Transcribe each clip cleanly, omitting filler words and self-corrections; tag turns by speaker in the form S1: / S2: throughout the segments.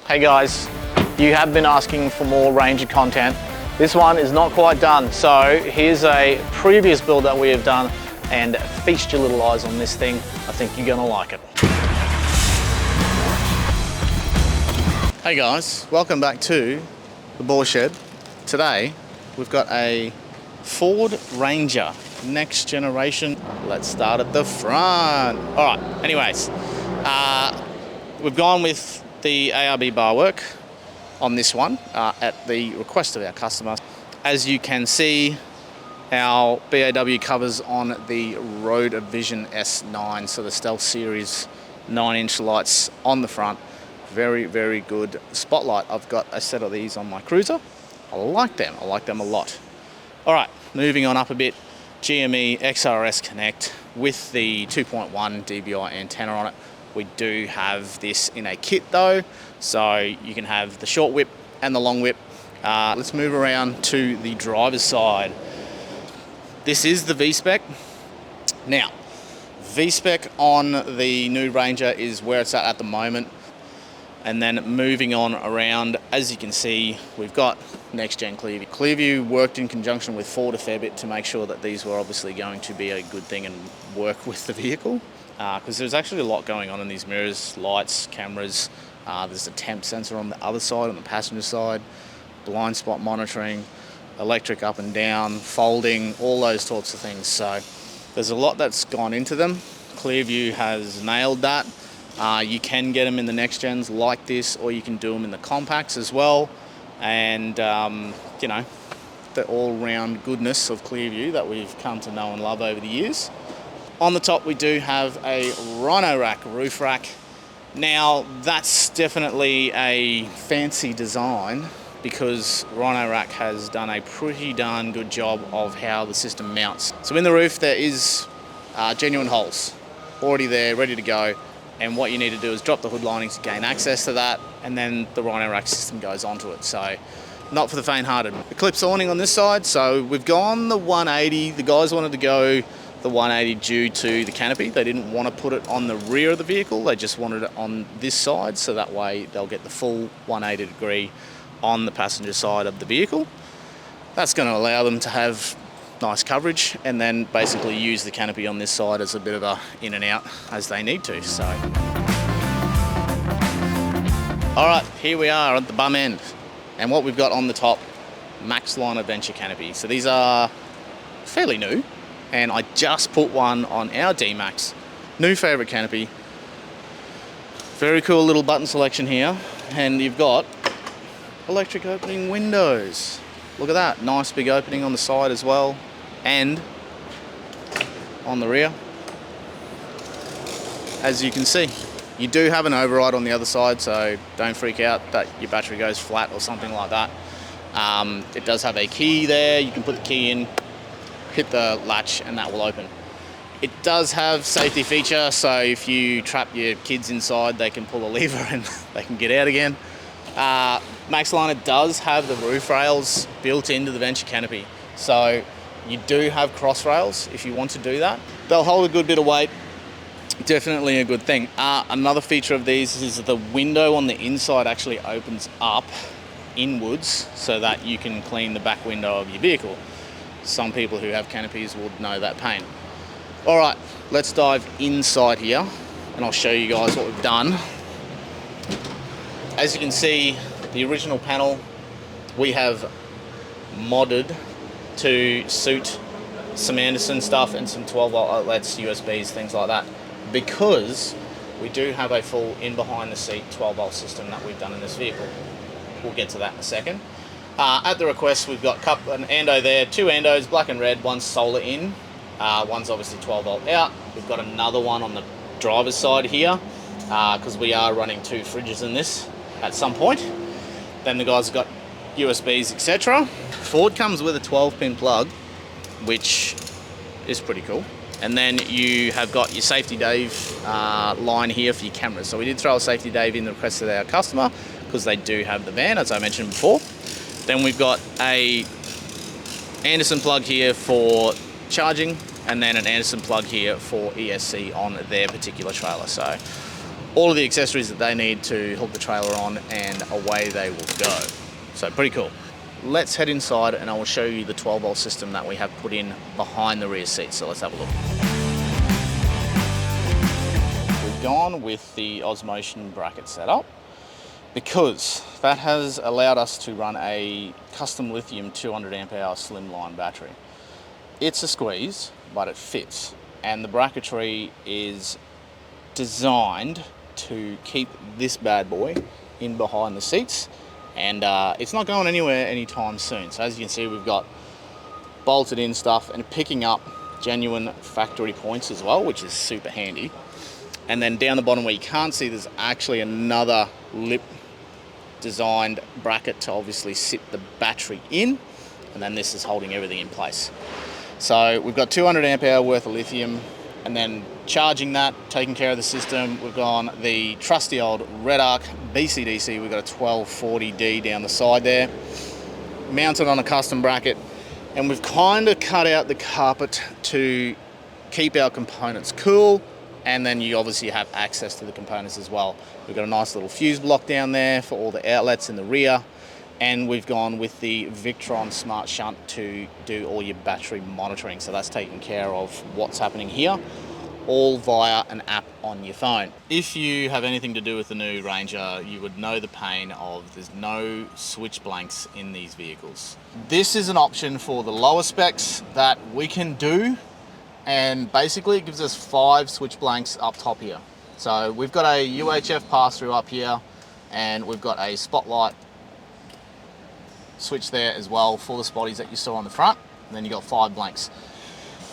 S1: Hey guys, you have been asking for more Ranger content. This one is not quite done, so here's a previous build that we have done, and feast your little eyes on this thing. I think you're gonna like it. Hey guys, welcome back to the Boar Shed. Today, we've got a Ford Ranger, next generation. Let's start at the front. All right, anyways, we've gone with the ARB bar work on this one at the request of our customer. As you can see, our BAW covers on the Road Vision S9, so the Stealth Series 9-inch lights on the front. Very, very good spotlight. I've got a set of these on my Cruiser. I like them a lot. All right, moving on up a bit, GME XRS Connect with the 2.1 dBi antenna on it. We do have this in a kit though, so you can have the short whip and the long whip. Let's move around to the driver's side. This is the V-Spec. Now, V-Spec on the new Ranger is where it's at the moment. And then moving on around, as you can see, we've got next-gen Clearview. Clearview worked in conjunction with Ford a fair bit to make sure that these were obviously going to be a good thing and work with the vehicle. Because there's actually a lot going on in these mirrors, lights, cameras. There's a temp sensor on the other side, on the passenger side, blind spot monitoring, electric up and down, folding, all those sorts of things. So there's a lot that's gone into them. Clearview has nailed that. You can get them in the next gens like this, or you can do them in the compacts as well. And, you know, the all-round goodness of Clearview that we've come to know and love over the years. On the top, we do have a Rhino Rack roof rack. Now, that's definitely a fancy design because Rhino Rack has done a pretty darn good job of how the system mounts. So in the roof, there is genuine holes already there, ready to go. And what you need to do is drop the hood lining to gain access to that, and then the Rhino Rack system goes onto it. So, not for the faint-hearted. Eclipse awning on this side, so we've gone the 180. The guys wanted to go the 180 due to the canopy. They didn't want to put it on the rear of the vehicle. They just wanted it on this side, so that way they'll get the full 180 degree on the passenger side of the vehicle. That's going to allow them to have nice coverage, and then basically use the canopy on this side as a bit of a in and out as they need to. So, all right, here we are at the bum end, and what we've got on the top, Maxline Adventure canopy. So these are fairly new, and I just put one on our D-Max. New favorite canopy. Very cool little button selection here, and you've got electric opening windows. Look at that, nice big opening on the side as well, and on the rear. As you can see, you do have an override on the other side, so don't freak out that your battery goes flat or something like that. It does have a key there, you can put the key in, hit the latch, and that will open. It does have safety feature, so if you trap your kids inside, they can pull a lever and they can get out again. Maxline does have the roof rails built into the Venture canopy, so you do have cross rails if you want to do that. They'll hold a good bit of weight, definitely a good thing. Another feature of these is that the window on the inside actually opens up inwards so that you can clean the back window of your vehicle. Some people who have canopies will know that pain. All right, let's dive inside here and I'll show you guys what we've done. As you can see, the original panel we have modded to suit some Anderson stuff and some 12-volt outlets, USBs, things like that, because we do have a full in-behind-the-seat 12-volt system that we've done in this vehicle. We'll get to that in a second. At the request, we've got an Ando there, two Andos, black and red, one's solar in, one's obviously 12-volt out. We've got another one on the driver's side here, because we are running two fridges in this at some point. Then the guys have got USBs, etc. Ford comes with a 12-pin plug, which is pretty cool. And then you have got your Safety Dave line here for your cameras. So we did throw a Safety Dave in the request of our customer because they do have the van, as I mentioned before. Then we've got a Anderson plug here for charging, and then an Anderson plug here for ESC on their particular trailer. So all of the accessories that they need to hook the trailer on, and away they will go. So pretty cool. Let's head inside and I will show you the 12-volt system that we have put in behind the rear seat. So let's have a look. We've gone with the Osmotion bracket setup because that has allowed us to run a custom lithium 200 amp hour slimline battery. It's a squeeze, but it fits. And the bracketry is designed to keep this bad boy in behind the seats, and it's not going anywhere anytime soon. So as you can see, we've got bolted in stuff and picking up genuine factory points as well, which is super handy. And then down the bottom where you can't see, there's actually another lip designed bracket to obviously sit the battery in, and then this is holding everything in place. So we've got 200 amp hour worth of lithium, and then charging that, taking care of the system, we've gone the trusty old Redarc BCDC. We've got a 1240D down the side there, mounted on a custom bracket, and we've kind of cut out the carpet to keep our components cool, and then you obviously have access to the components as well. We've got a nice little fuse block down there for all the outlets in the rear, and we've gone with the Victron Smart Shunt to do all your battery monitoring. So that's taking care of what's happening here, all via an app on your phone. If you have anything to do with the new Ranger, you would know the pain of there's no switch blanks in these vehicles. This is an option for the lower specs that we can do, and basically it gives us 5 switch blanks up top here. So we've got a UHF pass-through up here, and we've got a spotlight switch there as well for the spotties that you saw on the front, and then you got 5 blanks.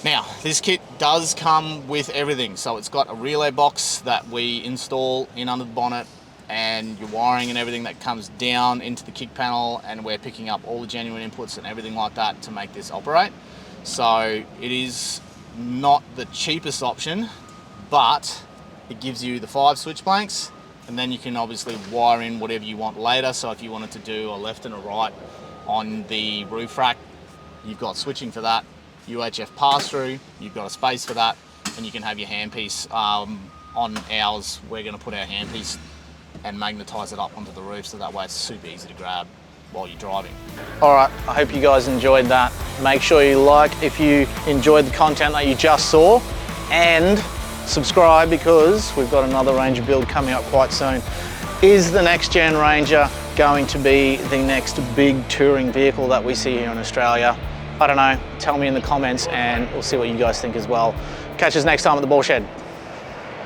S1: Now this kit does come with everything, so it's got a relay box that we install in under the bonnet, and your wiring and everything that comes down into the kick panel, and we're picking up all the genuine inputs and everything like that to make this operate. So it is not the cheapest option, but it gives you the 5 switch blanks, and then you can obviously wire in whatever you want later. So if you wanted to do a left and a right on the roof rack, you've got switching for that, UHF pass-through, you've got a space for that, and you can have your handpiece. On ours, we're going to put our handpiece and magnetize it up onto the roof, so that way it's super easy to grab while you're driving. All right, I hope you guys enjoyed that. Make sure you like if you enjoyed the content that you just saw, and subscribe because we've got another Ranger build coming up quite soon. Is the next gen Ranger going to be the next big touring vehicle that we see here in Australia? I don't know, tell me in the comments and we'll see what you guys think as well. Catch us next time at the Ball Shed.